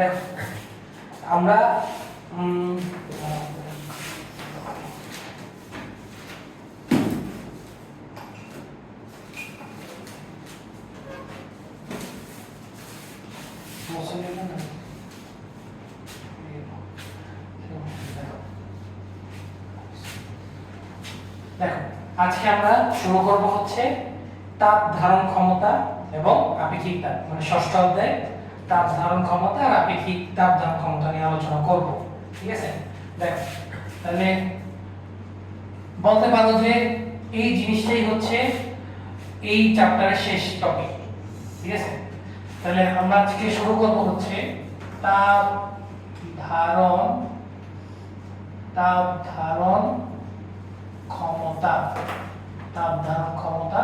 দেখো আমরা দেখো আজকে আমরা শুরু করব হচ্ছে তাপ ধারণ ক্ষমতা এবং আপেক্ষিক তাপ, মানে ষষ্ঠ অধ্যায় তাপ ধারণ ক্ষমতা আর আপেক্ষিক তাপ ধারণ ক্ষমতা নিয়ে আলোচনা করব। ঠিক আছে, দেখো তাহলে বলতে পারো যে এই জিনিসটাই হচ্ছে এই চ্যাপ্টারের শেষ টপিক। ঠিক আছে, তাহলে আমরা আজকে শুরু করব হচ্ছে তাপ ধারণ ক্ষমতা। তাপ ধারণ ক্ষমতা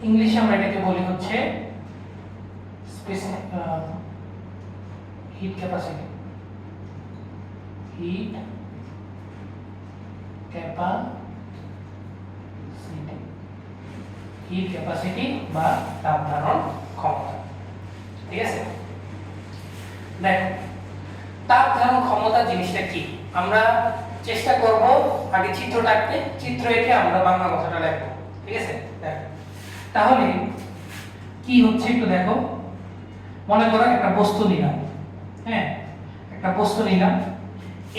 ইংলিশে আমরা এটাকে বলি হচ্ছে হিট ক্যাপাসিটি। হিট ক্যাপাসিটি বা তাপ ধারণ ক্ষমতা। ঠিক আছে, দেখো তাপ ধারণ ক্ষমতা জিনিসটা কি আমরা চেষ্টা করব আগে চিত্রটা আঁকতে, চিত্র এঁকে আমরা বাংলা কথাটা লিখব। ঠিক আছে, দেখো তাহলে কি হচ্ছে একটু দেখো। মনে করো একটা বস্তু নিলাম, হ্যাঁ একটা বস্তু নিলাম,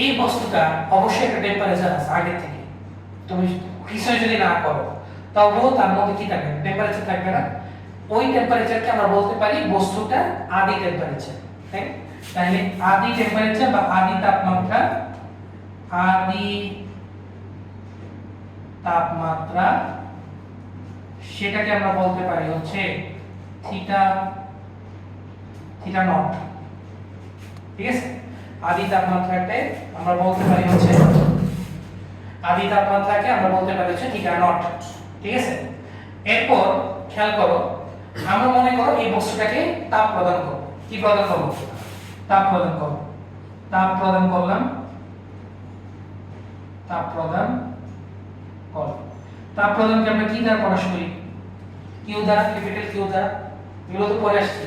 এই বস্তুটা অবশ্যই একটা টেম্পারেচার আছে আগে থেকে, তুমি কিছু যদি না করো তবুও তার মধ্যে কি থাকবে, টেম্পারেচার থাকবে না। ওই টেম্পারেচারকে আমরা বলতে পারি বস্তুটা আদি টেম্পারেচার। তাই তাহলে আদি টেম্পারেচার বা আদি তাপমাত্রা, সেটাকে আমরা বলতে পারি হচ্ছে থিটা নট। ঠিক আছে, আদি তাপমাত্রাকে আমরা বলতে পারি হচ্ছে থিটা নট। ঠিক আছে, এরপর খেয়াল করো আমরা মনে করো এই বস্তুটাকে তাপ প্রদান করব। কি প্রদান করব? তাপ প্রদান করব। তাপ প্রদান করলাম, তাপ প্রদানকে আমরা কি দ্বারা প্রকাশ করি? কিউ দ্বারা, ক্যাপিটাল কিউ দ্বারা। এগুলো তো পরে আসছে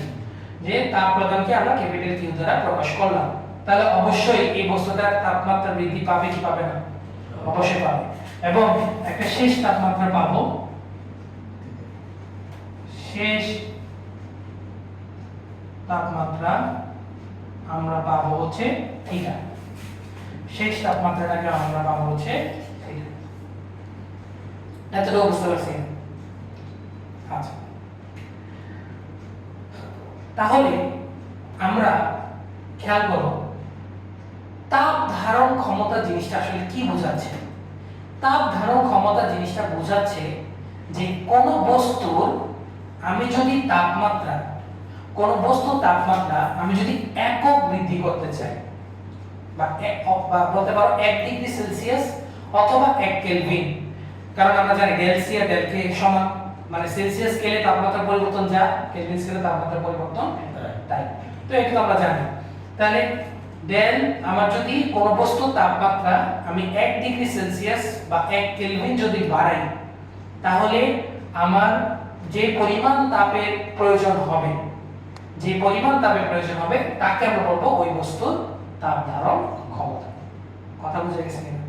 যে তাপ প্রদানকে আমরা ক্যাপিটাল কিউ দ্বারা প্রকাশ করলাম। তাহলে অবশ্যই এই বস্তুটার তাপমাত্রা বৃদ্ধি পাবে কি পাবে না? অবশ্যই পাবে। এবং একটা শেষ তাপমাত্রা পাবো, শেষ তাপমাত্রা আমরা পাবো হচ্ছে থিটা। শেষ তাপমাত্রাটাকে আমরা পাবো হচ্ছে থিটা। এতটা বুঝতে পারছি? আচ্ছা, তাহলে আমরা খেয়াল করো তাপ ধারণ ক্ষমতা জিনিসটা আসলে কি বোঝাচ্ছে। তাপ ধারণ ক্ষমতা জিনিসটা বোঝাচ্ছে যে কোন বস্তুর আমি যদি তাপমাত্রা আমি যদি একক বৃদ্ধি করতে চাই বা বলতে পারো 1 ডিগ্রি সেলসিয়াস অথবা 1 কেলভিন, কারণ আমরা জানি ডেল সি আর ডেল কে সমান, মানে সেলসিয়াস স্কেলে তাপমাত্রা পরিবর্তন যা, কেলভিন স্কেলে তাপমাত্রা পরিবর্তন তাই। তো এটা আমরা জানি। তাহলে ডেল আমার যদি কোন বস্তুর তাপমাত্রা আমি 1 ডিগ্রি সেলসিয়াস বা 1 কেলভিন যদি বাড়াই, তাহলে আমার যে পরিমাণ তাপের প্রয়োজন হবে তাকে আমরা বলবো ওই বস্তুর তাপ ধারণ ক্ষমতা। কথা বুঝে গেছে কিনা?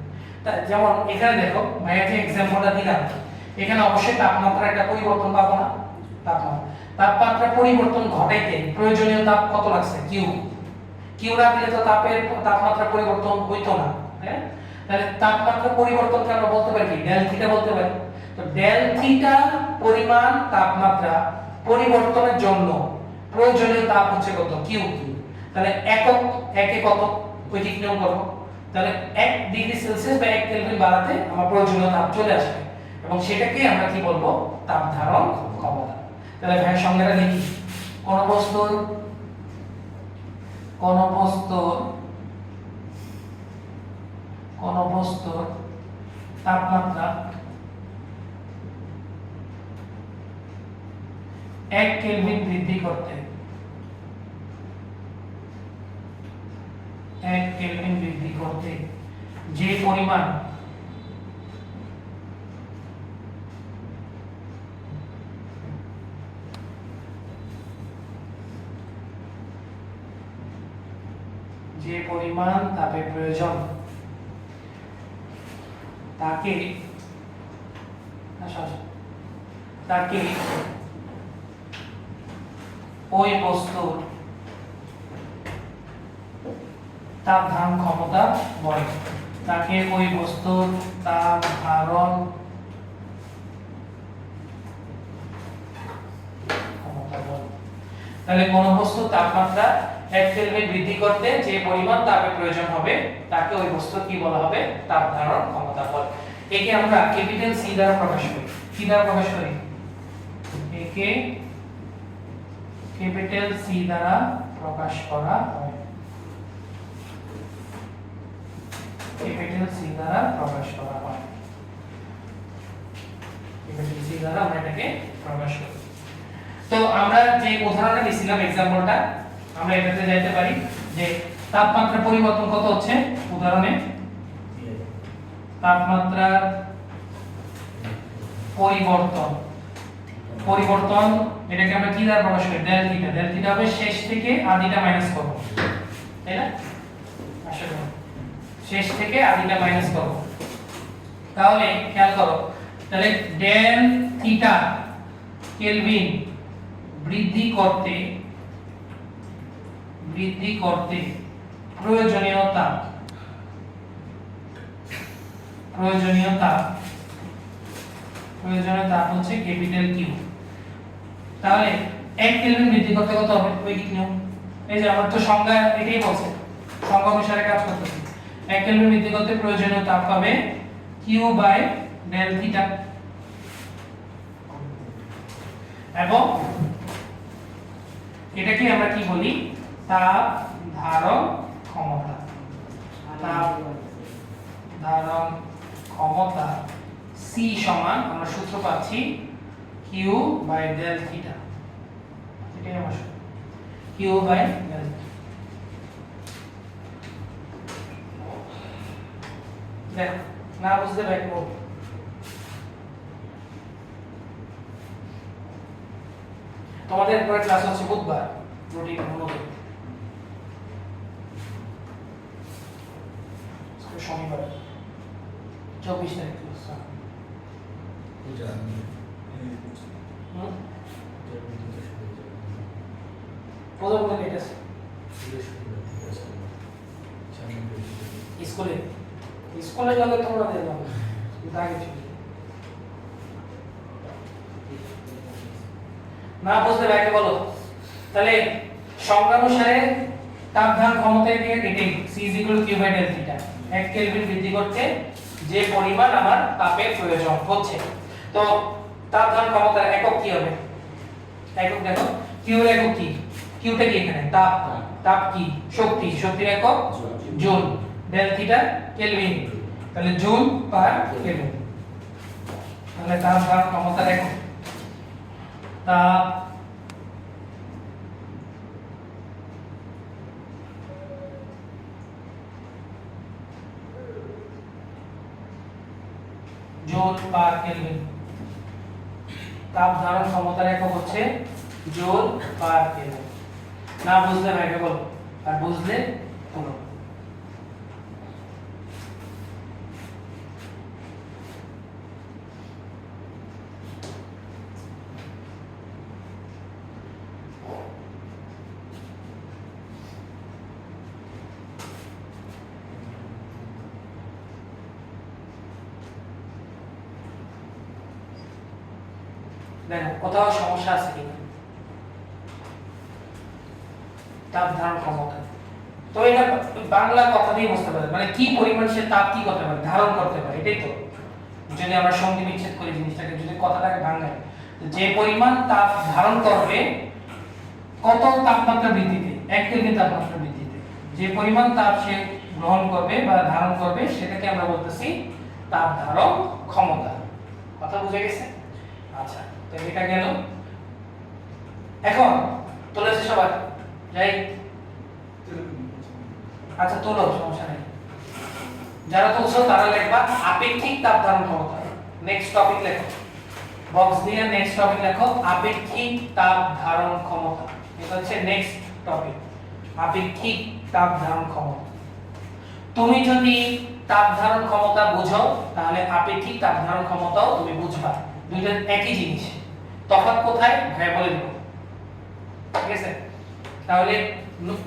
যেমন এখানে দেখো ভাইয়া যে एग्जांपलটা দিলাম, এখানে অবশ্যই তাপমাত্রা একটা পরিবর্তন পাবো না। তাপমাত্রা পরিবর্তন ঘটাইতে প্রয়োজনীয় তাপ কত লাগছে? কিউ রাখলে তো তাপমাত্রা পরিবর্তন হইতো না। হ্যাঁ, তাহলে তাপমাত্রা পরিবর্তনকে আমরা বলতে পারি কি? ডেল থিটা বলতে পারি। তো ডেল থিটা পরিমাণ তাপমাত্রা পরিবর্তনের জন্য প্রয়োজনীয় তাপ হচ্ছে কত? কিউ। তাহলে একে কত? ঐকিক নিয়ম করব। তাহলে 1 ডিগ্রি সেলসিয়াস বা 1 কেলভিন বাড়াতে আমার প্রয়োজনীয় তাপ চলে আসবে এবং সেটাকে আমরা কি বলবো? তাপ ধারণ ক্ষমতা। তাহলে ভাই সংজ্ঞাটা লিখি। কোন বস্তুর তাপমাত্রা 1 কেলভিন বৃদ্ধি করতে যে পরিমাণ যে পরিমাণ তাপের প্রয়োজন তাকে ওই বস্তুর তাপ ধারণ ক্ষমতা বলে। তাকে ওই বস্তুর তাপ ধারণ ক্ষমতা বলে। তাহলে কোন বস্তুর তাপমাত্রা 1 কেলভিন বৃদ্ধি করতে যে পরিমাণ তাপের প্রয়োজন হবে তাকে ওই বস্তুর কি বলা হবে? তাপ ধারণ ক্ষমতা বলে। একে আমরা ক্যাপিটাল সি দ্বারা প্রকাশ করি। কি দ্বারা প্রকাশ করি? একে ক্যাপিটাল সি দ্বারা প্রকাশ করা হয়। ক্যাপিটাল সি দ্বারা প্রকাশ করা হয়। ক্যাপিটাল সি দ্বারা আমরা এটাকে প্রকাশ করি। তো আমরা যে উদাহরণটা নিছিলাম एग्जांपलটা আমরা এটাতে যাইতে পারি যে তাপমাত্রা পরিবর্তন কত হচ্ছে উদাহরণে তাপমাত্রার পরিবর্তন এটাকে আমরা কি দ্বারা প্রকাশ করি? Del theta. ডেল থিটা হবে শেষ থেকে আদিটা মাইনাস করব, তাই না? আসলে শেষ থেকে আদিটা মাইনাস করব। তাহলে খেয়াল করো, তাহলে ডেল থিটা কেলভিন বৃদ্ধি করতে প্রয়োজনীয় তাপ হচ্ছে ক্যাপিটাল কিউ। তাহলে 1 কেলভিন বৃদ্ধি করতে কত হবে? ঐকিক নিয়ম। এই যে আমার তো সংজ্ঞা এটাই বলছে, সংজ্ঞা অনুসারে কাজ করতেছি। 1 কেলভিন বৃদ্ধি করতে প্রয়োজনীয় তাপ পাবে কিউ বাই ডেল থিটা। এবং এটাকে আমরা কি বলি? তাপ ধারণ ক্ষমতা। তাপ ধারণ ক্ষমতা সি সমান আমরা সূত্র পাচ্ছি কিউ বাই ডেল থিটা। এটাই আমার সূত্র, কিউ বাই ডেল। দেখ না বুঝতে ব্যাক করব। তোমাদের পরে ক্লাস হচ্ছে বুধবার, রুটিন অনুযায়ী। শনিবার 24 তারিখ ক্লাস। স্কুলে গেলে তোমরা দেখলাম না বুঝতে ব্যাকে বলো। তাহলে সংজ্ঞা অনুসারে তাপ ধারণ ক্ষমতা এটাই C q by del theta. 1 kelvin বৃদ্ধি করতে যে পরিমাণ আমার তাপের প্রয়োজন হচ্ছে। তো তাপ ধারণ ক্ষমতার একক কি হবে? একক দেখো, কিউ এর একক কি? কিউটা কি এখানে? তাপ। তাপ কি? শক্তি। শক্তির একক জুল। ডেল থিটা কেলভিন, তাহলে জুল পার কেলভিন। তাহলে তাপ ধারণ ক্ষমতার একক তাপ জুল পার কেলভিন। তাপ ধারণ ক্ষমতার একক হচ্ছে জুল পার কেলভিন। না বুঝলে ভাইকে বলো, আর বুঝলে বলো। দেখো কোথাও সমস্যা আছে কিনা? তাপ ধারণ ক্ষমতা তো এটা বাংলা কথা দিয়ে বুঝতে পারে, মানে কি পরিমাণ সে তাপ কি করতে পারে, ধারণ করতে পারে, এটাই তো। যদি আমরা সন্ধি বিচ্ছেদ করি জিনিসটাকে, যদি কথাটাকে ভাঙাই, যে পরিমাণ তাপ ধারণ করবে কত তাপমাত্রা বৃদ্ধিতে, 1 কেলভিন তাপমাত্রা বৃদ্ধিতে যে পরিমাণ তাপ সে গ্রহণ করবে বা ধারণ করবে সেটাকে আমরা বলতেছি তাপ ধারণ ক্ষমতা। কথা বুঝে গেছে? আচ্ছা, তো এটা গেল। এখন তুলেছে সবাই? যাই, আচ্ছা তোলো, সমস্যা নেই। যারা তুলছো তারা লিখবা আপেক্ষিক তাপ ধারণ ক্ষমতা। নেক্সট টপিক লেখো, বক্স দিয়ে নেক্সট টপিক লেখো আপেক্ষিক তাপ ধারণ ক্ষমতা। এটা হচ্ছে নেক্সট টপিক, আপেক্ষিক তাপ ধারণ ক্ষমতা। তুমি যদি তাপ ধারণ ক্ষমতা বুঝো তাহলে আপেক্ষিক তাপ ধারণ ক্ষমতাও তুমি বুঝবা, দুইটা একই জিনিস, তফাৎ কোথায় ভাই বলে দেব। ঠিক আছে, তাহলে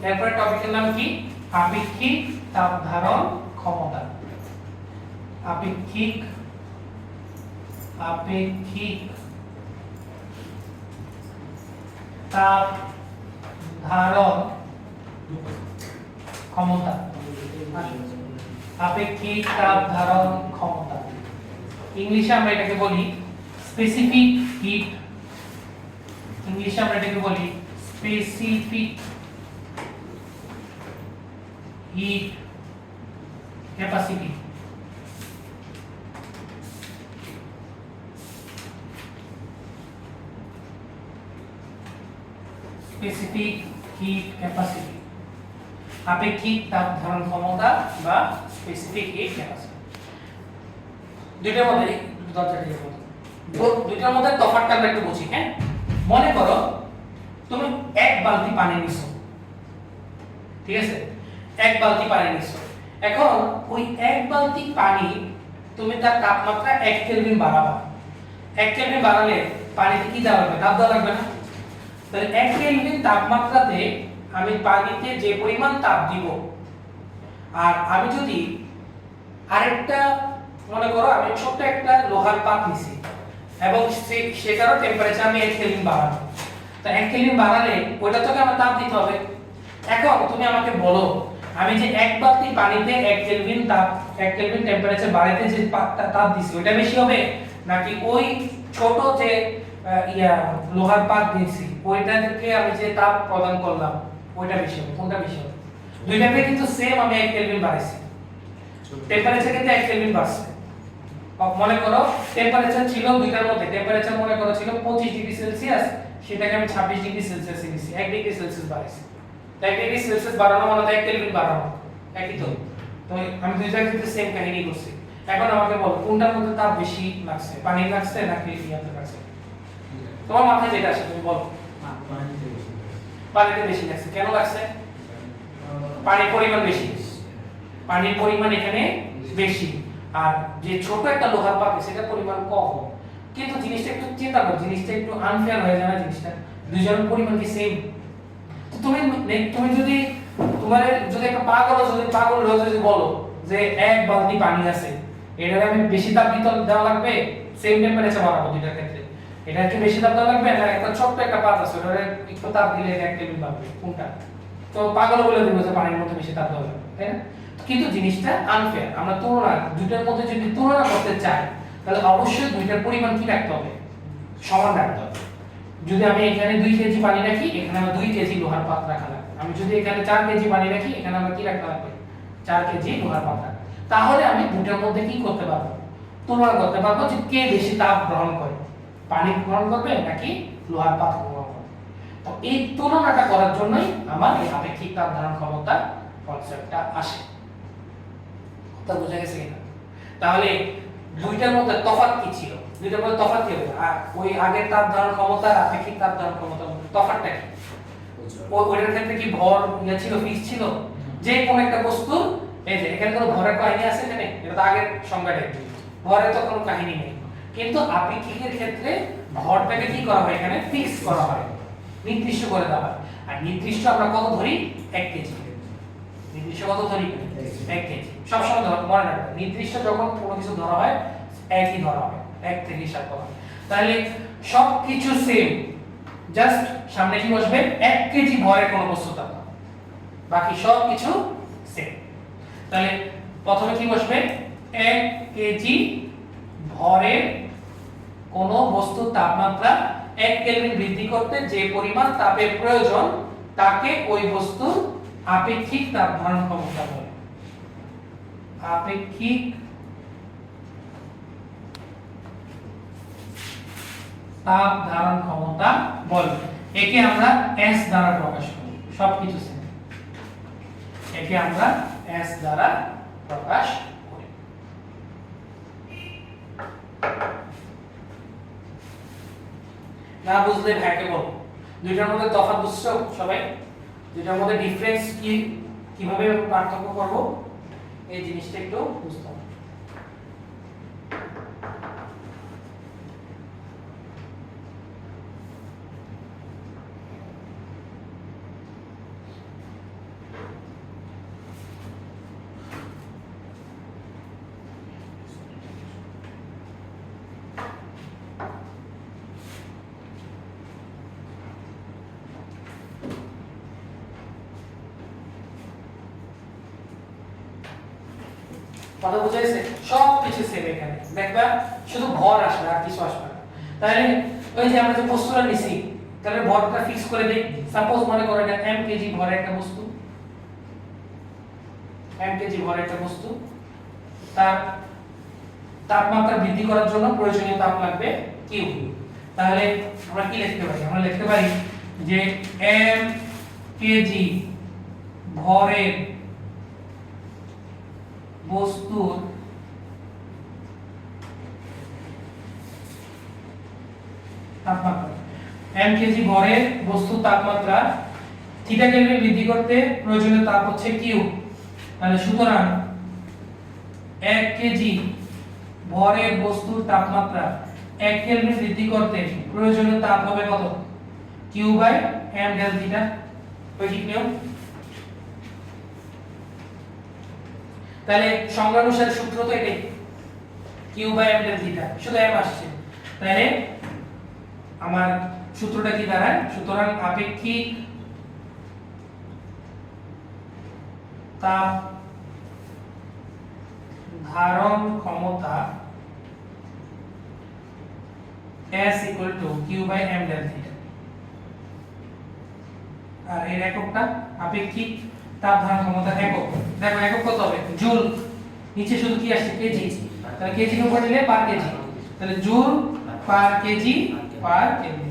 এরপরে টপিকের নাম কি? আপেক্ষিক তাপ ধারণ ক্ষমতা। আপেক্ষিক তাপ ধারণ ক্ষমতা। আপেক্ষিক তাপ ধারণ ক্ষমতা, ইংলিশে আমরা এটাকে বলি স্পেসিফিক হিট, ইংলিশে আমরা এটাকে বলি specific hit capacity. Specific hit capacity, আপেক্ষিক তাপ ধারণ ক্ষমতা বা স্পেসিফিক হিট ক্যাপাসিটি। দুইটার মধ্যে দুইটার মধ্যে তফাৎটা আমরা একটু বুঝি। হ্যাঁ, মনে করো তুমি এক বালতি পানি নিছো, ঠিক আছে, এক বালতি পানি নিছো। এখন ওই এক বালতি পানি তুমি তার তাপমাত্রা 1 কেলভিন বাড়াবা। 1 কেলভিন বাড়ালে পানিতে কি দেওয়া লাগবে? তাপ দেওয়া লাগবে না? তাহলে 1 কেলভিন তাপমাত্রাতে আমি পানিতে যে পরিমাণ তাপ দিব, আর আমি যদি আরেকটা মনে করো আমি ছোট্ট একটা লোহার পাত নিছি এবং সেটারও টেম্পারেচার আমি 1 কেলভিন বাড়াবো, তো 1 কেলভিন বাড়ালে ওইটা থেকে আমার তাপ দিতে হবে। এখন তুমি আমাকে বলো আমি যে এক বালতি পানিতে 1 কেলভিন তাপ 1 কেলভিন টেম্পারেচার বাড়াইতে যে তাপ দিছি ওইটা বেশি হবে নাকি ওই ছোট যে লোহার পাত দিয়েছি ওইটাকে আমি যে তাপ প্রদান করলাম ওইটা বেশি হবে? কোনটা বেশি হবে? দুইটাতে কিন্তু সেম আমি 1 কেলভিন বাড়াইছি, টেম্পারেচার কিন্তু 1 কেলভিন বাড়ছে। মনে করো টেম্পারেচার ছিল দুইটার মধ্যে, টেম্পারেচার মনে করো ছিল 25 ডিগ্রি সেলসিয়াস, সেটাকে আমি 26 ডিগ্রি সেলসিয়াসে দিছি, 1 ডিগ্রি সেলসিয়াস বাড়াইছি। 1 ডিগ্রি সেলসিয়াস বাড়ানো মানে 1 কেলভিন বাড়ানো, একই তো। তো আমি দুইটার কিন্তু সেম কাহিনী করছি। এখন আমাকে বলো কোনটার মধ্যে তাপ বেশি লাগছে, পানির লাগছে নাকি ইয়াতে লাগছে? তোমার মাথায় যেটা আসে তুমি বলো। পানিতে বেশি লাগছে। কেন লাগছে? পানির পরিমাণ বেশি, পানির পরিমাণ এখানে বেশি, আর যে ছোট একটা লোহার পাত সেটা পরিমাণ কম। কিন্তু জিনিসটা একটু চিন্তা করো, জিনিসটা একটু আনফেয়ার হয়ে যায় না? জিনিসটা দুইজনের পরিমাণ কি সেম? তো তুমি যদি তোমার যদি একটা পাগল যদি বলো যে এক বালতি পানি আছে, এটার আমি বেশি তাপ দিতে দেওয়া লাগবে, সেম টেম্পারেচার বাড়াবো দুইটার ক্ষেত্রে, এটা কি বেশি তাপ দেওয়া লাগবে না একটা ছোট্ট একটা পাত আছে ওটারে একটু তাপ দিলে 1 কেলভিন বাড়বে, কোনটা? তো পাগল বলে দেবো যে পানির মধ্যে বেশি তাপ দেওয়া লাগবে, তাই না? কিন্তু জিনিসটা আনফেয়ার। আমরা তুলনা দুইটার মধ্যে যদি তুলনা করতে চাই তাহলে অবশ্যই দুইটার পরিমাণ কি রাখতে হবে? সমান রাখতে হবে। যদি আমি এখানে 2 কেজি পানি রাখি, এখানে আমার 2 কেজি লোহার পাত রাখা লাগবে। আমি যদি এখানে 4 কেজি পানি রাখি, এখানে আমার কি রাখতে লাগবে? 4 কেজি লোহার পাত রাখতে। তাহলে আমি দুইটার মধ্যে কি করতে পারবো? তুলনা করতে পারবো যে কে বেশি তাপ গ্রহণ করে, পানি গ্রহণ করবে নাকি লোহার পাত গ্রহণ করবে। তো এই তুলনাটা করার জন্যই আমার এই আপেক্ষিক তাপ ধারণ ক্ষমতা কনসেপ্টটা আসে। কথা বোঝা গেছে কিনা? তাহলে দুইটার মধ্যে তফাৎ কি ছিল? দুইটার মধ্যে তফাৎ কি হবে? আর ওই আগের তাপ ধারণ ক্ষমতা আর আপেক্ষিক তাপ ধারণ ক্ষমতার মধ্যে তফাৎটা কি? ওইটার ক্ষেত্রে কি ভর ছিল, ফিক্স ছিল? যে কোন একটা বস্তু, এই যে এখানে কোনো ভরের কাহিনী আছে এখানে, এটা তো আগের সংজ্ঞাটা, ভরের তো কোনো কাহিনী নেই। কিন্তু আপেক্ষিকের ক্ষেত্রে ভরটাকে কি করা হয়? এখানে ফিক্স করা হয়, নির্দিষ্ট করে দেওয়া হয়। আর নির্দিষ্ট আমরা কত ধরি? 1 কেজি। নির্দিষ্ট কত ধরি? 1 কেজি। সবসময় মনে রাখবেন, নির্দিষ্ট যখন কোনো কিছু ধরা হয় একই ধরা হয়, 1 থেকে হিসাব করা হয়। তাহলে সবকিছু সেম, জাস্ট সামনে কি বসবে? 1 কেজি ভরের কোনো বস্তু থাকবে, বাকি সব কিছু সেম। তাহলে প্রথমে কি বসবে? 1 কেজি ভরের কোন বস্তুর তাপমাত্রা 1 কেলভিন বৃদ্ধি করতে যে পরিমাণ তাপের প্রয়োজন তাকে ওই বস্তুর আপেক্ষিক তাপ ধারণ ক্ষমতা বলে। আপেক্ষিক তাপ ধারণ ক্ষমতা বলে। একে আমরা S দ্বারা প্রকাশ করি, সবকিছু সেম। একে আমরা S দ্বারা প্রকাশ করি। না বুঝলে ভাইকে বল। দুইটার মধ্যে তফাৎ বুঝছো সবাই? দুইটার মধ্যে ডিফারেন্স কি কিভাবে পার্থক্য করব এই জিনিসটা একটু বুঝতে হবে। কথা বুঝাইছে? সব কিছু সেম এখানে দেখবা, শুধু ভর আসবে আর কিছু আসবে না। তাহলে ওই যে আমরা যে বস্তুটা নিছি, তাহলে ভরটা ফিক্স করে দেই। সাপোজ মনে করো এটা m কেজি ভরের একটা বস্তু, m কেজি ভরের একটা বস্তু, তার তাপমাত্রা বৃদ্ধি করার জন্য প্রয়োজনীয় তাপ লাগবে Q। তাহলে আমরা কি লিখতে পারি? আমরা লিখতে পারি যে m কেজি ভরের বস্তুর তাপমাত্রা, m কেজি ভরের বস্তুর তাপমাত্রা থিটা কেলভিন বৃদ্ধি করতে প্রয়োজনীয় তাপ হচ্ছে Q। তাহলে সুতরাং 1 কেজি ভরের বস্তুর তাপমাত্রা 1 কেলভিন বৃদ্ধি করতে প্রয়োজনীয় তাপ হবে কত? Q by m del theta. ঠিক নিয়ম। তাহলে সংজ্ঞানুসারে সূত্র তো এটাই, Q by m del theta, শুধু m আসছে। তাহলে আমার সূত্রটা কি দাঁড়ায়? সুতরাং আপেক্ষিক তাপ ধারণ ক্ষমতা S equal to Q by m del theta। আর এর এককটা আপেক্ষিক তাপ ধারণ ক্ষমতা একক। দেখো একক কত হবে? জুল। নিচে শুধু কি আসছে? কেজি। তাহলে কেজি এর উপর নিলে পার কেজি। তাহলে জুল পার কেজি পার কেজি।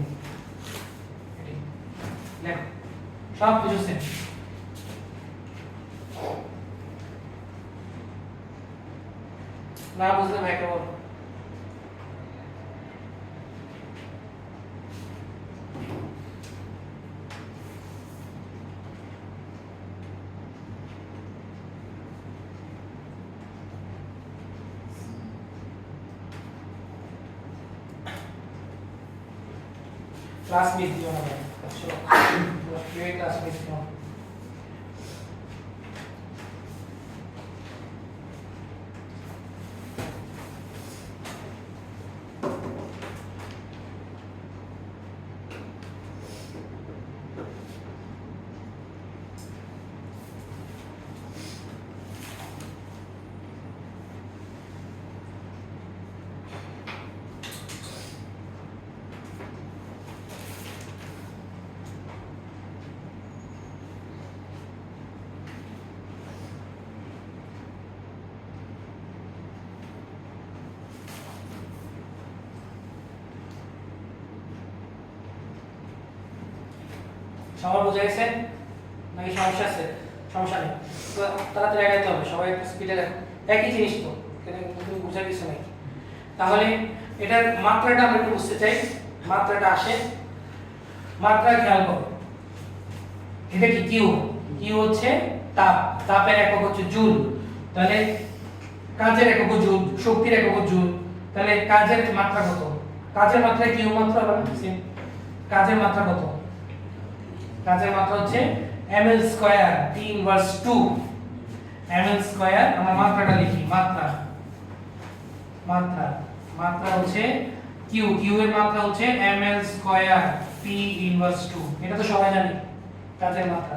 দেখো সব কিছু সেম। না বুঝলে ভাই কেমন? ক্লাস মিস দিও না ভাই। চলো কেউ ক্লাস মিস দিও না। সবার বুঝে গেছে নাকি সমস্যা আছে? সমস্যা নেই, তো তাড়াতাড়ি আগাইতে হবে, সবাই একটু স্পিডে দেখো। একই জিনিস তো, তুমি বুঝার কিছু নেই। তাহলে এটার মাত্রাটা আমরা একটু বুঝতে চাই। মাত্রাটা আসে, মাত্রা খেয়াল করো, এটা কি কিউ? কিউ হচ্ছে তাপ, তাপের একক হচ্ছে জুল। তাহলে কাজের একক জুল, শক্তির একক জুল। তাহলে কাজের মাত্রা কত? কাজের মাত্রা কিউ মাত্রা আবার সেম। কাজের মাত্রা কত? কাজের মাত্রা হচ্ছে ml square t inverse 2 ml square. আমরা মাত্রাটা লিখি, মাত্রা মাত্রা মাত্রা হচ্ছে q, q এর মাত্রা হচ্ছে ml স্কয়ার t ইনভার্স 2। এটা তো সবাই জানি কাজের মাত্রা।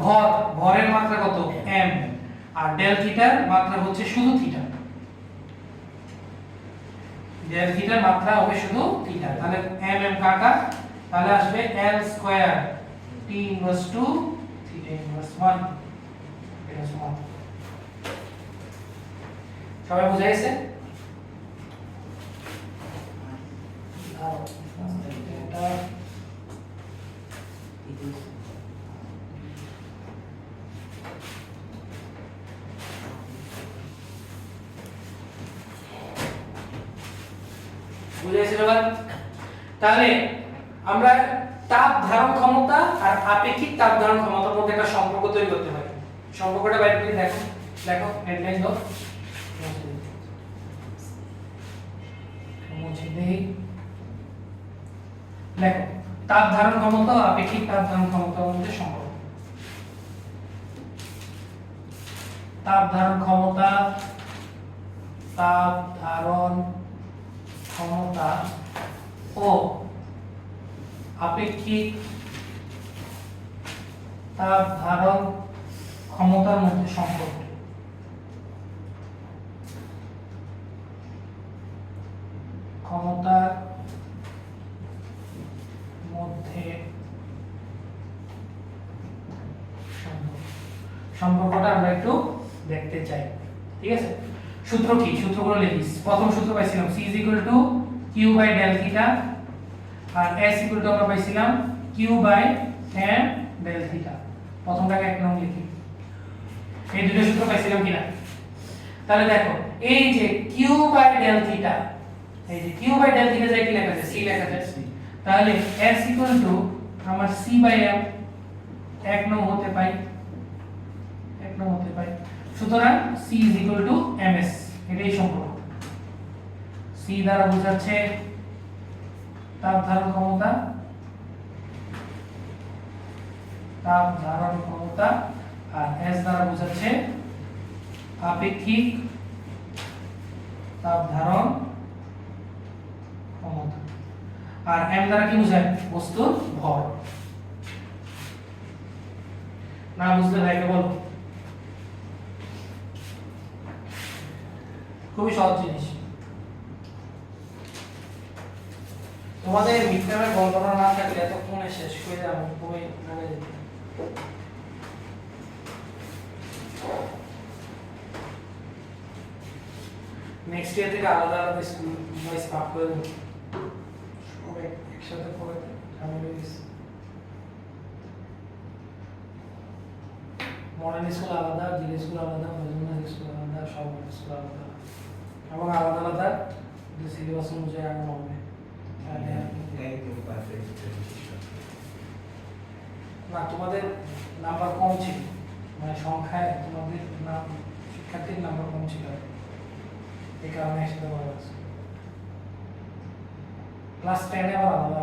ভর, ভরের মাত্রা কত? m। আর ডেল থিটার মাত্রা হচ্ছে শুধু থিটা। ডেল থিটার মাত্রা হবে শুধু থিটা। তাহলে mm কাটা, তাহলে আসবে l square t inverse 2 theta inverse 1। এটা সমান। সবাই বুঝে গেছে? বুঝে গেছে এবার? তাহলে আমরা তাপ ধারণ ক্ষমতা আর আপেক্ষিক তাপ ধারণ ক্ষমতার মধ্যে একটা সম্পর্ক তৈরি করতে পারি। সম্পর্কটা বাইরে করে দেখো, দেখো হেডলাইন দাও, মুছে দেই। দেখো তাপ ধারণ ক্ষমতা ও আপেক্ষিক তাপ ধারণ ক্ষমতার মধ্যে সম্পর্ক। তাপ ধারণ ক্ষমতা, তাপ ধারণ ক্ষমতা ও আপেক্ষিক তাপ ধারণ ক্ষমতার মধ্যে সম্পর্ক। ক্ষমতার মধ্যে সম্পর্কটা আমরা একটু দেখতে চাই, ঠিক আছে? সূত্র কি? সূত্রগুলো লিখি। প্রথম সূত্র পাইছিলাম C Q by del theta, আর S আমরা পাইছিলাম Q by tan del theta. প্রথমটাকে এক নং লিখি। এই দুটো সূত্র পাইছিলাম কিনা? তাহলে দেখো এই যে Q বাই ডেল থিটা, এই যে Q বাই ডেল থিটা যায় কি লেখা যায়? C লেখা যায়। তাহলে S আমার C বাই M এক নং হতে পাই, এক নং হতে পাই। সুতরাং C ms, এটাই সম্পর্ক। C দ্বারা বোঝাচ্ছে তাপ ধারণ ক্ষমতা, তাপ ধারণ ক্ষমতা, আর S দ্বারা বোঝাচ্ছে আপেক্ষিক তাপ ধারণ ক্ষমতা, আর M দ্বারা কি বোঝায়? বস্তুর ভর। না বুঝলে ভাইকে বলো, খুবই সহজ জিনিস। তোমাদের মিডটার্মের গণনা না থাকলে এতক্ষণে শেষ করে যাবো, খুবই ভালো যেত। নেক্সট ইয়ার থেকে আলাদা আলাদা স্কুল ওয়াইজ ভাগ করে দেবো, সবাই একসাথে করে ঝামেলা গেছে। মডার্ন স্কুল আলাদা, জিএল স্কুল আলাদা, মজুমদার স্কুল আলাদা, সব স্কুল আলাদা, এবং আলাদা আলাদা যে সিলেবাস অনুযায়ী আগানো হবে। না তোমাদের নাম্বার কম ছিল, মানে সংখ্যায় তোমাদের নাম শিক্ষার্থীর নাম্বার কম ছিল, এই কারণে একসাথে বলা হচ্ছে। ক্লাস 10 এ আবার আলাদা,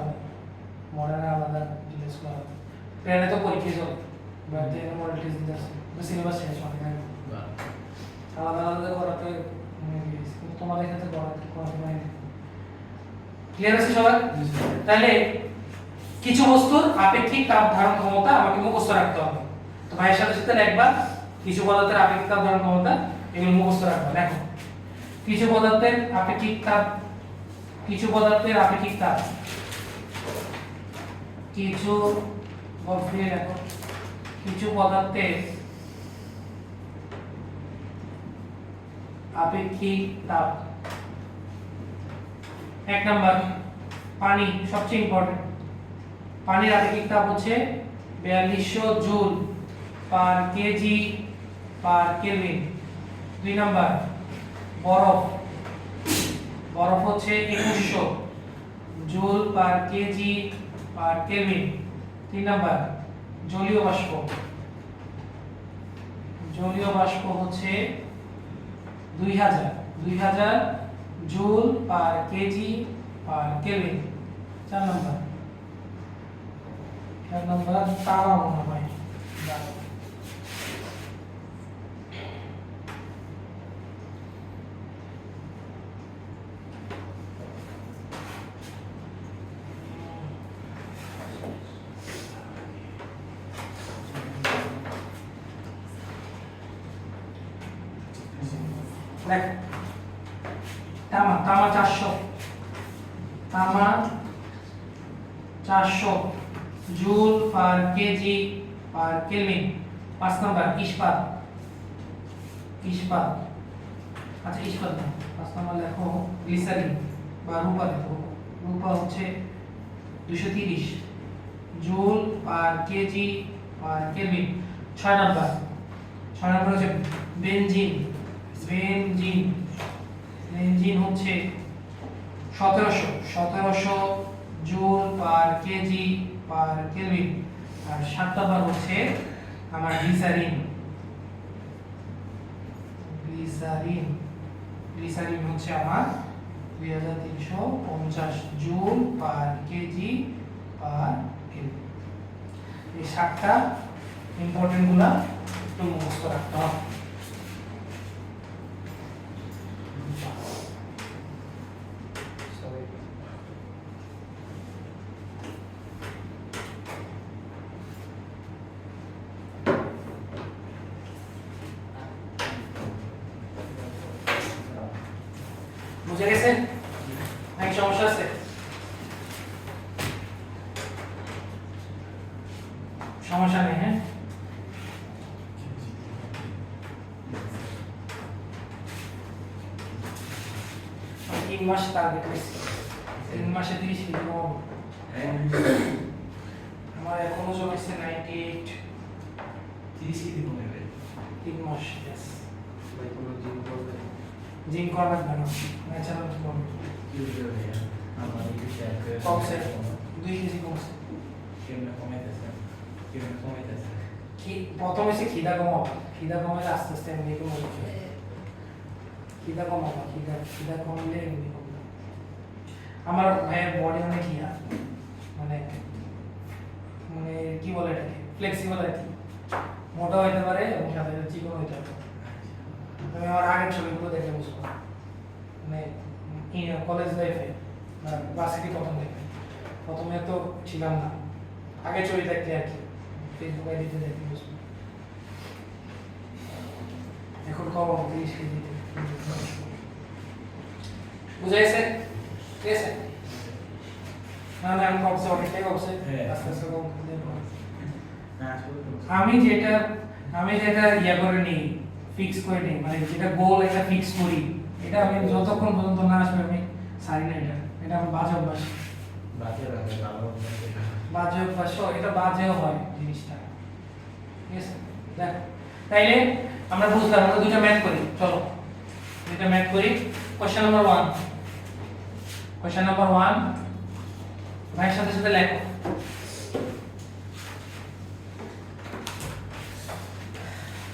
মডার্নে আলাদা, জিএল স্কুল আলাদা। 10 এ তো পরীক্ষা চলে, বাড়িতে মডেল টেস্ট দিতে আসছে, সিলেবাস চেঞ্জ হয় না, আলাদা আলাদা করাতে কিন্তু তোমাদের ক্ষেত্রে করাতে পারি। ক্লিয়ার আছে সবার? তাহলে কিছু বস্তুর আপেক্ষিক তাপ ধারণ ক্ষমতা আমাকে মুখস্থ রাখতে হবে। তো ভাইয়ের সাথে সাথে লিখবা কিছু পদার্থের আপেক্ষিক তাপ ধারণ ক্ষমতা, এগুলো মুখস্থ রাখবা। দেখো কিছু পদার্থের আপেক্ষিক তাপ, কিছু পদার্থের আপেক্ষিক তাপ, কিছু বলতে দেখো কিছু পদার্থের আপেক্ষিক তাপ। এক নাম্বার পানি, সবচেয়ে ইম্পর্টেন্ট। পানির আপেক্ষিক তাপ হচ্ছে 4200 joule per kg per kelvin. 2 number বরফ, বরফ হচ্ছে 2100 joule per kg per kelvin. 3 number জলীয় বাষ্প, জলীয় বাষ্প হচ্ছে 2000 joule per kg per kelvin. 4 number তারা মনে হয় দেখ তামা, তামা 400, তামা 400 joule per kg per kelvin. 5 number ইস্পাত, ইস্পাত, আচ্ছা ইস্পাত না, 5 নাম্বার লেখো গ্লিসারিন বা রূপা লেখো। রূপা হচ্ছে 230 joule per kg per kelvin. 6 number হচ্ছে বেনজিন, বেনজিন, বেনজিন হচ্ছে 1700 joule per kg per kelvin. আর 7 নাম্বার হচ্ছে আমার গ্লিসারিন, গ্লিসারিন গ্লিসারিন হচ্ছে আমার 2350 joule per kg per kelvin. এই 7টা ইম্পর্টেন্ট গুলা একটু মুখস্থ রাখতে হবে। বুঝে গেছে নাকি সমস্যা আছে? সমস্যা নেই। হ্যাঁ, 3 মাস টার্গেট হয়েছে, 3 মাসে 30 কেজি কম। আমার এখন ওজন হচ্ছে 98। 30 কেজি কমে যাবে 3 মাস। यस ভাই। কোনো জিম করবে? জিম করবেন কেন? ন্যাচারাল করবেন। কি হবে? আমার একটু শেয়ার করে কমছে 2 কেজি কমছে। কেমনে কমাইতেছে? কেমনে কমাইতেছে? কি প্রথমে সে খিদা কমাবো, খিদা কমালে আস্তে আস্তে এমনি কমে যাবে। খিদা কমাবো, খিদা কমলে এমনি কমবে। আমার ভাইয়ের বডি অনেক ইয়া, মানে মানে কি বলে এটাকে, ফ্লেক্সিবল আর কি, মোটা হইতে পারে এবং সাথে সাথে চিকন হইতে পারে। আমি আমার আগের ছবিগুলো দেখলে বুঝবো, মানে কলেজ লাইফে ভার্সিটি প্রথমে তো ছিলাম না, আগে ছবি দেখলে আর কি, ফেসবুক আইডিতে দেখলে বুঝবো। এখন কম 30 কেজি। বুঝা গেছে? ঠিক আছে? না না, আমি কমছে, অনেকটাই কমছে, আস্তে আস্তে কম। আমি যেটা ইয়া করে নিই, ফিক্স করে নিই, মানে যেটা গোল এটা ফিক্স করি, এটা আমি যতক্ষণ পর্যন্ত না আসবে আমি ছাড়ি না। এটা আমার বাজে অভ্যাস। বাজে অভ্যাস, এটা বাজেও হয় জিনিসটা। ঠিক আছে, দেখ তাইলে আমরা বুঝলাম। আমরা দুইটা ম্যাথ করি, চলো দুইটা ম্যাথ করি। কোশ্চেন নাম্বার 1, কোশ্চেন নাম্বার 1 ভাইয়ের সাথে সাথে লেখো।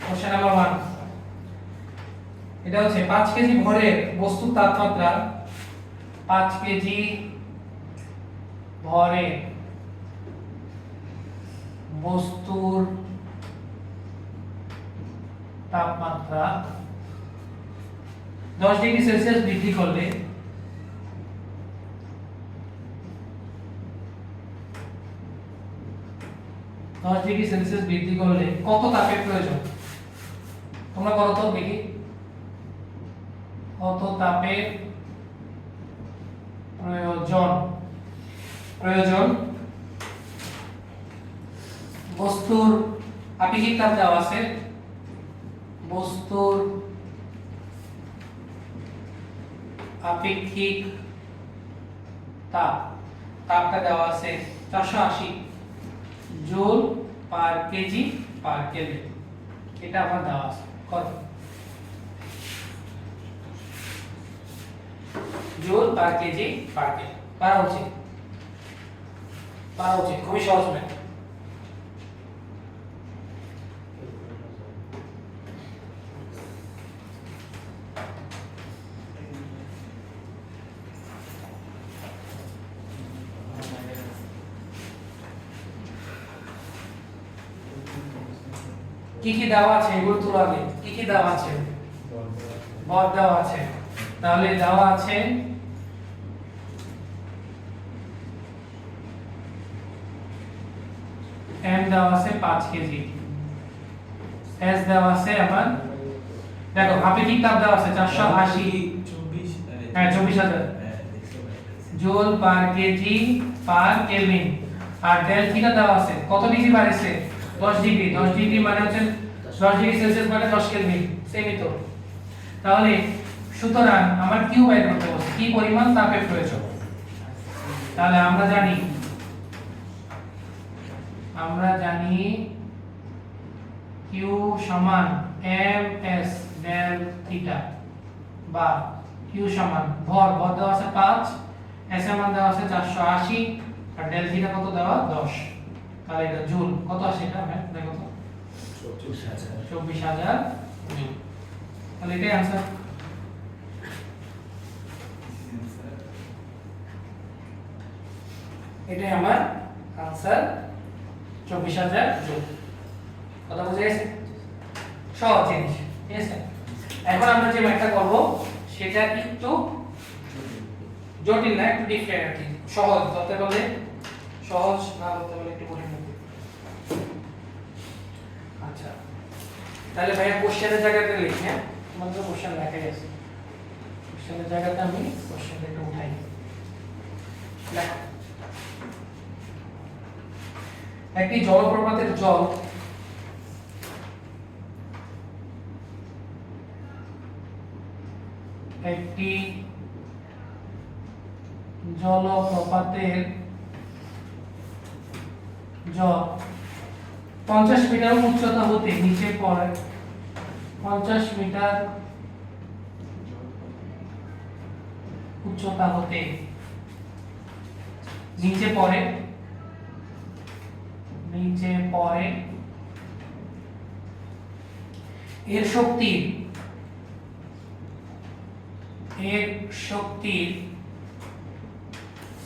কোশ্চেন নাম্বার 1, এটা হচ্ছে 5 কেজি ভরের বস্তুর তাপমাত্রা, 5 কেজি ভরের বস্তুর তাপমাত্রা 10 ডিগ্রি সেলসিয়াস বৃদ্ধি করলে কত তাপের প্রয়োজন? তোমরা করো তো দেখি, কত তাপের প্রয়োজন? বস্তুর আপেক্ষিক তাপ দেওয়া আছে, বস্তুর আপেক্ষিক তাপটা দেওয়া আছে 480 joule per kg per kelvin. এটা আমার দেওয়া আছে, কত joule per kg per kelvin? পারা উচিত, খুবই সহজ ম্যাথ। কি কি দেওয়া আছে এগুলো তো আগে, কি কি দেওয়া আছে? ভর দেওয়া আছে, তাহলে দেওয়া আছে m দেওয়া আছে 5 কেজি, s দেওয়া আছে আবার, দেখো আপেক্ষিক তাপ দেওয়া আছে 480, 24 হ্যাঁ 24000 joule per kg per kelvin. আর ডেল থিটা দেওয়া আছে কত ডিগ্রি বাড়ছে? 10 ডিগ্রি। 10 ডিগ্রি মানে হচ্ছে 10 ডিগ্রি সেলসিয়াস মানে 10 কেলভিন, সেমই তো। তাহলে সুতরাং আমার কিউ বের করতে হবে, কি পরিমাণ তাপের প্রয়োজন। তাহলে আমরা জানি কিউ সমান ms ডেল থিটা, বা কিউ সমান ভর দেওয়া আছে 5, s এর মান দেওয়া আছে 480, আর ডেল থিটা কত দেওয়া 10। তাহলে এটা জুল, কত আসে এটা দেখো তো, 24000 জুল। তাহলে এটাই आंसर এটাই আমার आंसर 24000 জুল। কথা বুঝে গেছে? সহজ জিনিস, ঠিক আছে? এখন আমরা যে ম্যাথটা করব সেটা একটু জটিল না, একটু ডিফারেন্ট আর কি। সহজ ধরতে বলে সহজ, না ধরতে বলে একটু কঠিন হবে। আচ্ছা, তাহলে ভাইয়া কোশ্চেনের জায়গাতে লিখি, হ্যাঁ তোমাদের কোশ্চেন লেখাই আছে, কোশ্চেনের জায়গাতে আমি কোশ্চেনটা একটু উঠাই। লেখো, একটি জলপ্রপাতের জল একটি জলপ্রপাতের জল 50 মিটার উচ্চতা হতে নিচে পড়ে, 50 মিটার উচ্চতা হতে নিচে পড়ে এর শক্তির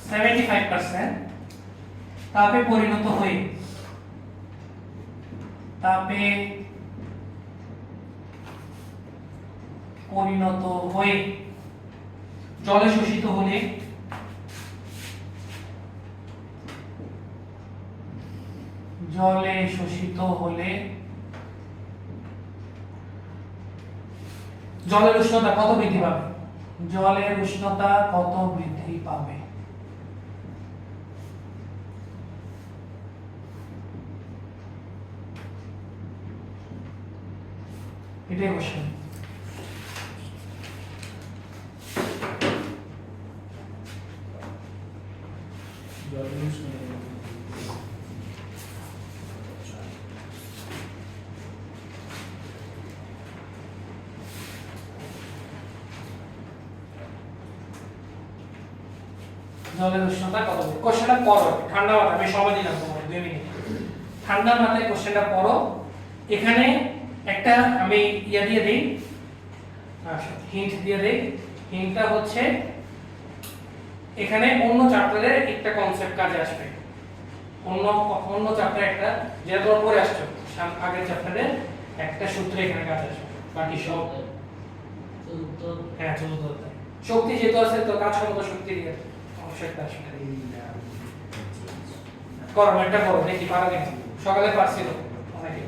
75% তাপে পরিণত হয়ে জলে শোষিত হলে জলের উষ্ণতা কত বৃদ্ধি পাবে? জলের উষ্ণতা কত বৃদ্ধি পাবে? এটাই কোশ্চেন। জলের উষ্ণতা কত? কোশ্চেনটা পড়ো ঠান্ডা মাথায়, আমি সময় দিলাম তোমাকে 2 মিনিট। ঠান্ডা মাথায় কোশ্চেনটা পড়ো। এখানে একটা আমি ইয়া দিয়ে দেই, হিন্ট দিয়ে দেই। হিন্টটা হচ্ছে এখানে অন্য চ্যাপ্টারের একটা কনসেপ্ট কাজে আসবে, অন্য চ্যাপ্টারে একটা, যেটা তোমরা পড়ে আসছো আগের চ্যাপ্টারে একটা সূত্র এখানে কাজে আসবে। বাকি সব হ্যাঁ চতুর্থ অধ্যায়। শক্তি যেহেতু আছে তো কাজ ক্ষমতা শক্তি দিয়ে অবশ্যই একটা আসবে। করো একটা করো, দেখি পারো কিনা। সকালে পারছিল অনেকে,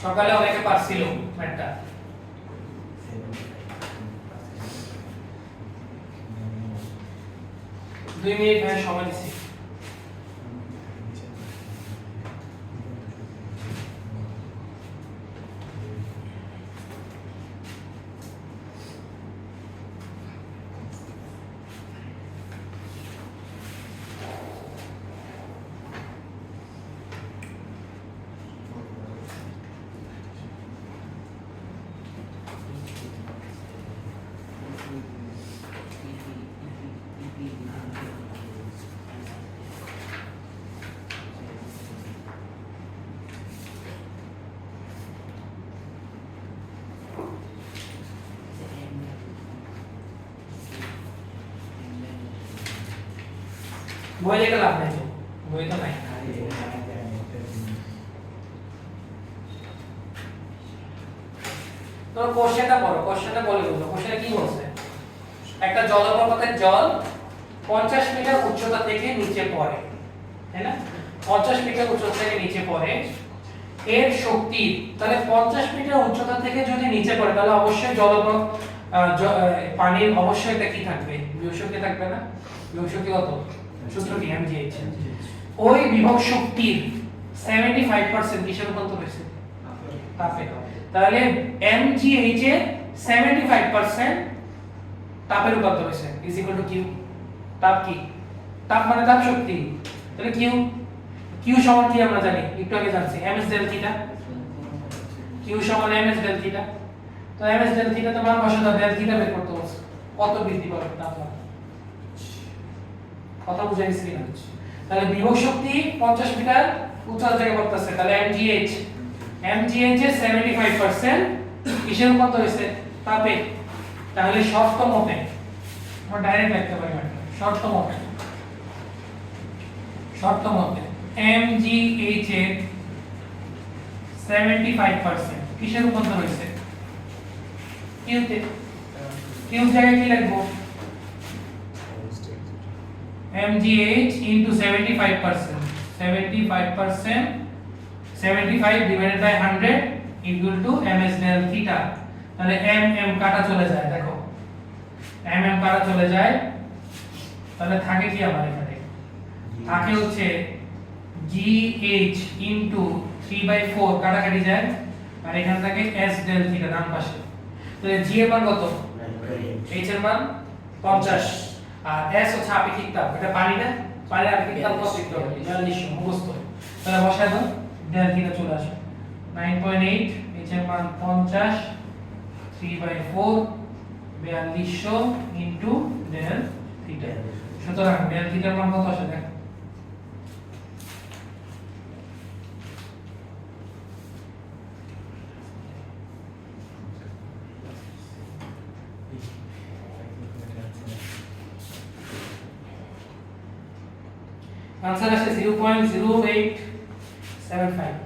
সকালে অনেকে পারছিল ম্যাথটা। 2 মিনিট সময় দিচ্ছি। বই দেখে লাভ নাই, তো বই তো নাই। তো কোশ্চেনটা পড়ো, কোশ্চেনটা বলে দেবো। কোশ্চেনে কি বলছে? একটা জলপ্রপাতের জল 50 মিটার উচ্চতা থেকে নিচে পড়ে, তাই না? 50 মিটার উচ্চতা থেকে নিচে পড়ে, এর শক্তি, তাহলে 50 মিটার উচ্চতা থেকে যদি নিচে পড়ে তাহলে অবশ্যই জলপ্রপাত পানির অবশ্যই এটা কি থাকবে? বিভব শক্তি থাকবে না? বিভব শক্তি কত? সূত্র কি? mgh। ওই বিভব শক্তির 75% কিসে রূপান্তর হয়েছে? তাপে। তাহলে mgh এর 75% তাপে রূপান্তর হয়েছে ইজ ইকুয়াল টু কিউ। তাপ কি? তাপ মানে তাপ শক্তি। তাহলে কিউ, কিউ সমান কি আমরা জানি, একটু আগে জানছি, ms ডেল থিটা। কিউ সমান ms ডেল থিটা। তো ms ডেল থিটা তো মান বসাতে হবে, ডেল থিটা বের করতে হবে, কত বৃদ্ধি পাবে তাপমাত্রা। কথা বুঝে গেছি কিনা? তাহলে বিভব শক্তি 50 মিটার উচ্চতা থেকে পড়তেছে, তাহলে mgh mgh এর 75% কিসের রূপান্তর হয়েছে তাপে তাহলে শর্ত মতে আমরা ডাইরেক্ট লিখতে পারি শর্ত মতে mgh এর 75% কিসের রূপান্তর হয়েছে q তে q জায়গায় কি লিখবো mgh into 75% 75 divided by 100 equal to ms del theta তাহলে mm কাটা চলে যায় দেখো mm কাটা চলে যায় তাহলে থাকে কি আমার এখানে থাকে হচ্ছে gh into 3/4 কাটাকাটি যায় আর এখানে থাকে s del theta ডান পাশে তাহলে g এর মান কত h এর মান 50 আর s হচ্ছে আপেক্ষিক তাপ এটা পানি না পানির আপেক্ষিক তাপ কত লিখতে হবে 42 মুখস্থ তাহলে বসায় দাও del theta চলে আসে 9.8 h এর মান 50 3/4 4200 into del theta সুতরাং del theta এর মান কত আসে দেখো आंसर আছে 0.0875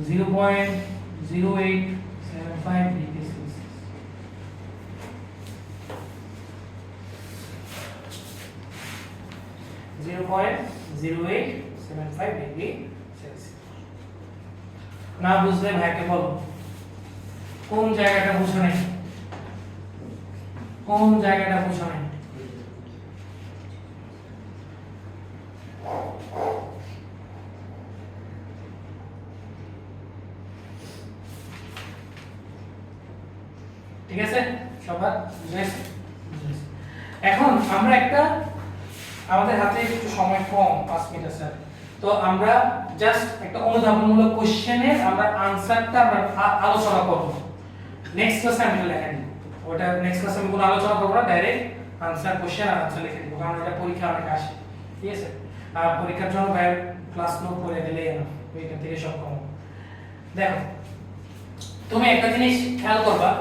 0.0875 ডিগ্রি সেলসিয়াস না বুঝলে ভাইকে বলো কোন জায়গাটা বুঝো নাই ঠিক আছে সবার বুঝেছ এখন আমরা একটা আমাদের হাতে একটু সময় কম 5 মিনিট স্যার তো আমরা জাস্ট একটা অনুধাবনমূলক কোশ্চেনের আমরা আনসারটা আমরা আলোচনা করব নেক্সট ক্লাসে আমি লেখা দিব ওটা নেক্সট ক্লাসে আমি কোনো আলোচনা করব না ডাইরেক্ট আনসার কোশ্চেন আর আনসার লিখে দিব কারণ এটা পরীক্ষা অনেক আসে ঠিক আছে আর পরীক্ষার জন্য ভাই ক্লাস নোট করে দিলেই না ওইটা থেকে সব কম দেখো তুমি একটা জিনিস খেয়াল করবা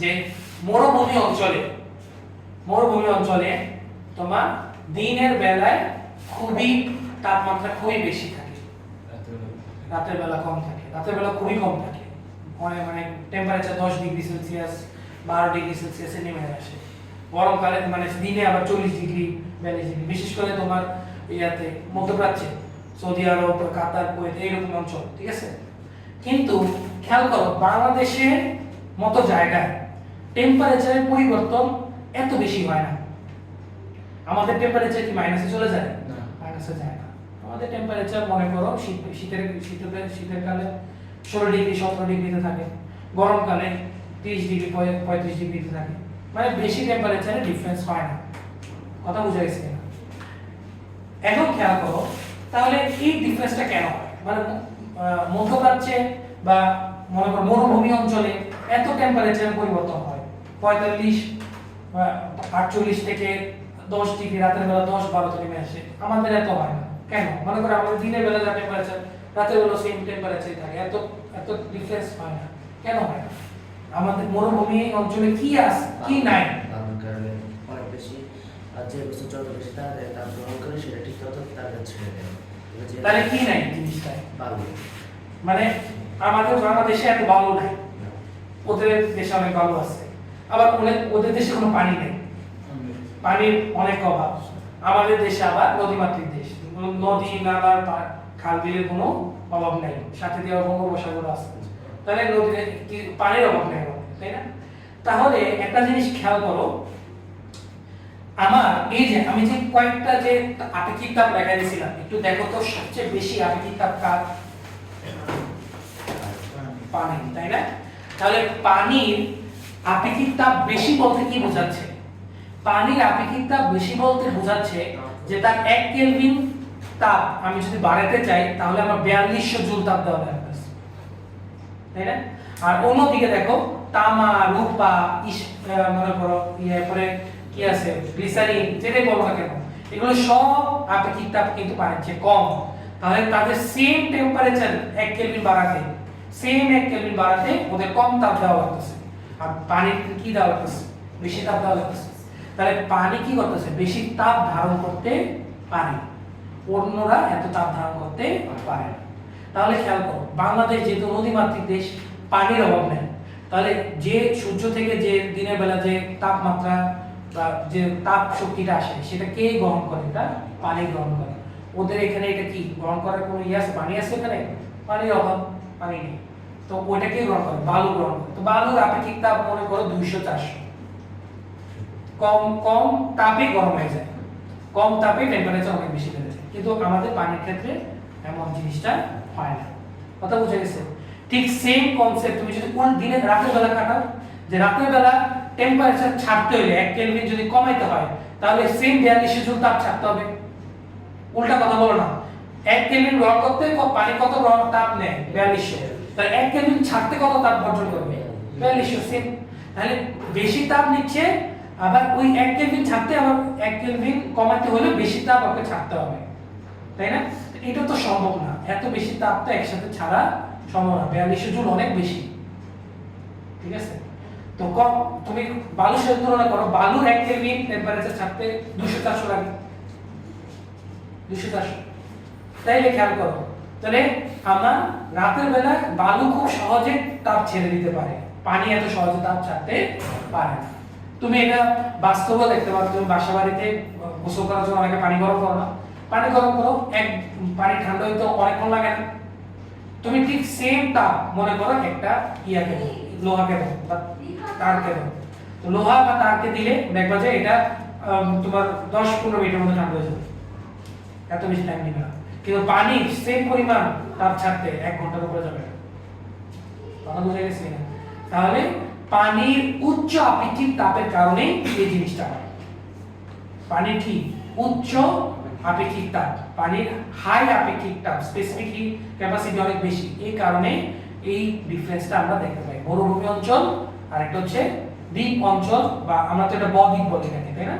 যে মরুভূমি অঞ্চলে তোমার দিনের বেলায় খুবই তাপমাত্রা খুবই বেশি থাকে রাতের বেলা কম থাকে রাতের বেলা খুবই কম থাকে মানে টেম্পারেচার 10 ডিগ্রি সেলসিয়াস 12 ডিগ্রি সেলসিয়াসে নেমে আসে গরমকালে মানে দিনে আবার 40 ডিগ্রি 42 ডিগ্রি বিশেষ করে তোমার ইয়াতে মধ্যপ্রাচ্যে সৌদি আরব কাতার কুয়েত এইরকম অঞ্চল ঠিক আছে কিন্তু খেয়াল করো বাংলাদেশের মতো জায়গায় টেম্পারেচারের পরিবর্তন এত বেশি হয় না আমাদের টেম্পারেচার কি মাইনাসে চলে যায় না মাইনাসে যায় না আমাদের টেম্পারেচার মনে করো শীতের কালে 16 ডিগ্রি 17 ডিগ্রিতে থাকে গরমকালে 30 ডিগ্রি 35 ডিগ্রিতে থাকে মানে বেশি টেম্পারেচারে ডিফারেন্স হয় না কথা বুঝা গেছে না এখন খেয়াল করো তাহলে এই ডিফারেন্সটা কেন হয় মানে মধ্যপ্রাচ্যে বা মনে করো মরুভূমি অঞ্চলে এত টেম্পারেচার পরিবর্তন হয় 45 বা 48 থেকে 10 ডিগ্রি রাতের বেলা 10-12 নেমে আসে আমাদের এত হয় না কেন মনে করো আমাদের দিনের বেলা যা টেম্পারেচার রাতের বেলা সেম টেম্পারেচারই থাকে এত ডিফারেন্স হয় না কেন হয় না আমাদের মরুভূমি অঞ্চলে কি আছে কি নাই কারণে অনেক বেশি আর যে বস্তু যত বেশি তাড়াতাড়ি তাপ গ্রহণ করে সেটা ঠিক তত তাড়াতাড়ি ছেড়ে দেয় তাহলে কি নাই জিনিসটাই বালু মানে আমাদের বাংলাদেশে এত বালু নাই ওদের দেশে অনেক বালু আছে আবার ওদের দেশে কোনো পানি নেই পানির অনেক অভাব আমাদের দেশে আবার নদীমাতৃক দেশ নদী নালার খাল বিলের কোনো অভাব নাই সাথে দিয়ে বঙ্গোপসাগর আছে তাহলে নদীতে পানির অভাব নেই তাই না তাহলে একটা জিনিস খেয়াল করো আমার এই যে আমি যে কয়েকটা যে আপেক্ষিক তাপ লেখা দিয়েছিলাম একটু দেখো তো সবচেয়ে বেশি আপেক্ষিক তাপ কার পানি তাই না তাহলে পানির আপেক্ষিক তাপ বেশি বলতে কি বোঝাচ্ছে পানির আপেক্ষিক তাপ বেশি বলতে বোঝাচ্ছে যে তার 1 কেলভিন তাপ আমি যদি বাড়াতে চাই তাহলে আমার 4200 জুল তাপ দেওয়া লাগবে তাই না আর অন্যদিকে দেখো তামা রূপা মনে করো পরে কি আছে গ্লিসারিন যেটাই বলো না কেন এগুলো সব আপেক্ষিক তাপ কিন্তু পানির চেয়ে কম তাহলে তাদের সেম টেম্পারেচার 1 কেলভিন বাড়াতে সেম 1 কেলভিন বাড়াতে ওদের কম তাপ দেওয়া লাগতেছে, আর পানির কি দেওয়া লাগতেছে, বেশি তাপ দেওয়া লাগতেছে। তাহলে পানি কি করতেছে, বেশি তাপ ধারণ করতে পারে, অন্যরা এত তাপ ধারণ করতে পারে না। তাহলে খেয়াল করো, বাংলাদেশ যেহেতু নদীমাতৃক দেশ, পানির অভাব নেই, তাহলে যে সূর্য থেকে যে দিনের বেলা যে তাপমাত্রা বা যে তাপ শক্তিটা আসে সেটা কে গ্রহণ করে, এটা পানি গ্রহণ করে। ওদের এখানে এটা কি গ্রহণ করার কোনো ইয়ে আছে, পানি আছে এখানে, পানির অভাব, পানি নেই, তো ওইটা কে গ্রহণ করে, বালু গ্রহণ করে। তো বালুর আপেক্ষিক তাপ মনে করো 200-400, কম কম তাপে গরম হয়ে যায়, কম তাপে টেম্পারেচার অনেক বেশি বেড়ে যায়। কিন্তু আমাদের পানির ক্ষেত্রে এমন জিনিসটা হয় না। কথা বুঝে গেছে? ঠিক সেম কনসেপ্ট তুমি যদি কোন দিনে রাতের বেলা কাটাও, যে রাতের বেলা টেম্পারেচার ছাড়তে হলে 1 কেলভিন যদি কমাইতে হয় তাহলে সেম 4200 জুল তাপ ছাড়তে হবে। উল্টা কথা বলো না, 1 কেলভিন গ্রহণ করতে পানি কত তাপ নেয়, 4200, তাহলে 1 কেলভিন ছাড়তে কত তাপ বর্জন করবে, 4200। সেম, তাহলে বেশি তাপ নিচ্ছে, আবার ওই 1 কেলভিন ছাড়তে আবার 1 কেলভিন কমাতে হলে বেশি তাপ ওকে ছাড়তে হবে, তাই না? এটা তো সম্ভব না, এত বেশি তাপ তো একসাথে ছাড়া সম্ভব না, 4200 জুল অনেক বেশি, ঠিক আছে? তো কম, তুমি বালুর সাথে তুলনা করো, বালুর 1 কেলভিন টেম্পারেচার ছাড়তে 200-400 লাগে, 200-400। তাইলে খেয়াল করো, তাহলে আমরা রাতের বেলা বালু খুব সহজে তাপ ছেড়ে দিতে পারে, পানি এত সহজে তাপ ছাড়তে পারে না। তুমি এটা বাস্তবে দেখতে পারো, তুমি বাসা বাড়িতে গোসল করার জন্য অনেকে পানি গরম করো না, পানি গরম করো, পানি ঠান্ডা হইতে অনেকক্ষণ লাগে না। তুমি ঠিক সেম তাপ মনে করো একটা ইয়াকে দাও, লোহাকে দাও বা তারকে দাও, তো লোহা বা তারকে দিলে দেখবা যে এটা তোমার 10-15 মিনিটের মধ্যে ঠান্ডা হয়ে যাবে, এত বেশি টাইম নিবে না। কিন্তু পানি সেম পরিমাণ তাপ ছাড়তে 1 ঘন্টার উপরে যাবে না। কথা বুঝে গেছে না? তাহলে পানির উচ্চ আপেক্ষিক তাপের কারণে এই জিনিসটা হয়। পানির কি উচ্চ আপেক্ষিক তাপ, পানির হাই আপেক্ষিক তাপ, স্পেসিফিক হিট ক্যাপাসিটি অনেক বেশি, এই কারণে এই ডিফারেন্সটা আমরা দেখতে পাই। মরুভূমি অঞ্চল আর একটা হচ্ছে দ্বীপ অঞ্চল, বা আমরা তো এটা বদ্বীপ বলি এখানে, তাই না?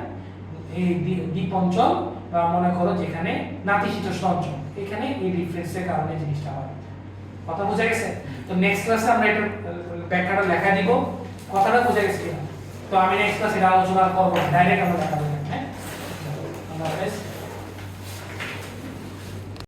এই দ্বীপ অঞ্চল বা মনে করো যেখানে নাতিশীতোষ্ণ অঞ্চল, এখানে এই ডিফারেন্সের কারণে জিনিসটা হয়। কথা বুঝা গেছে? তো নেক্সট ক্লাসে আমরা এটা ব্যাখ্যাটা লেখা দিব, কথাটা বুঝা গেছে কিনা? তো আমি নেক্সট ক্লাসে এটা আলোচনা করব, ডাইরেক্ট আমরা দেখা দেব। হ্যাঁ, আল্লাহ হাফেজ।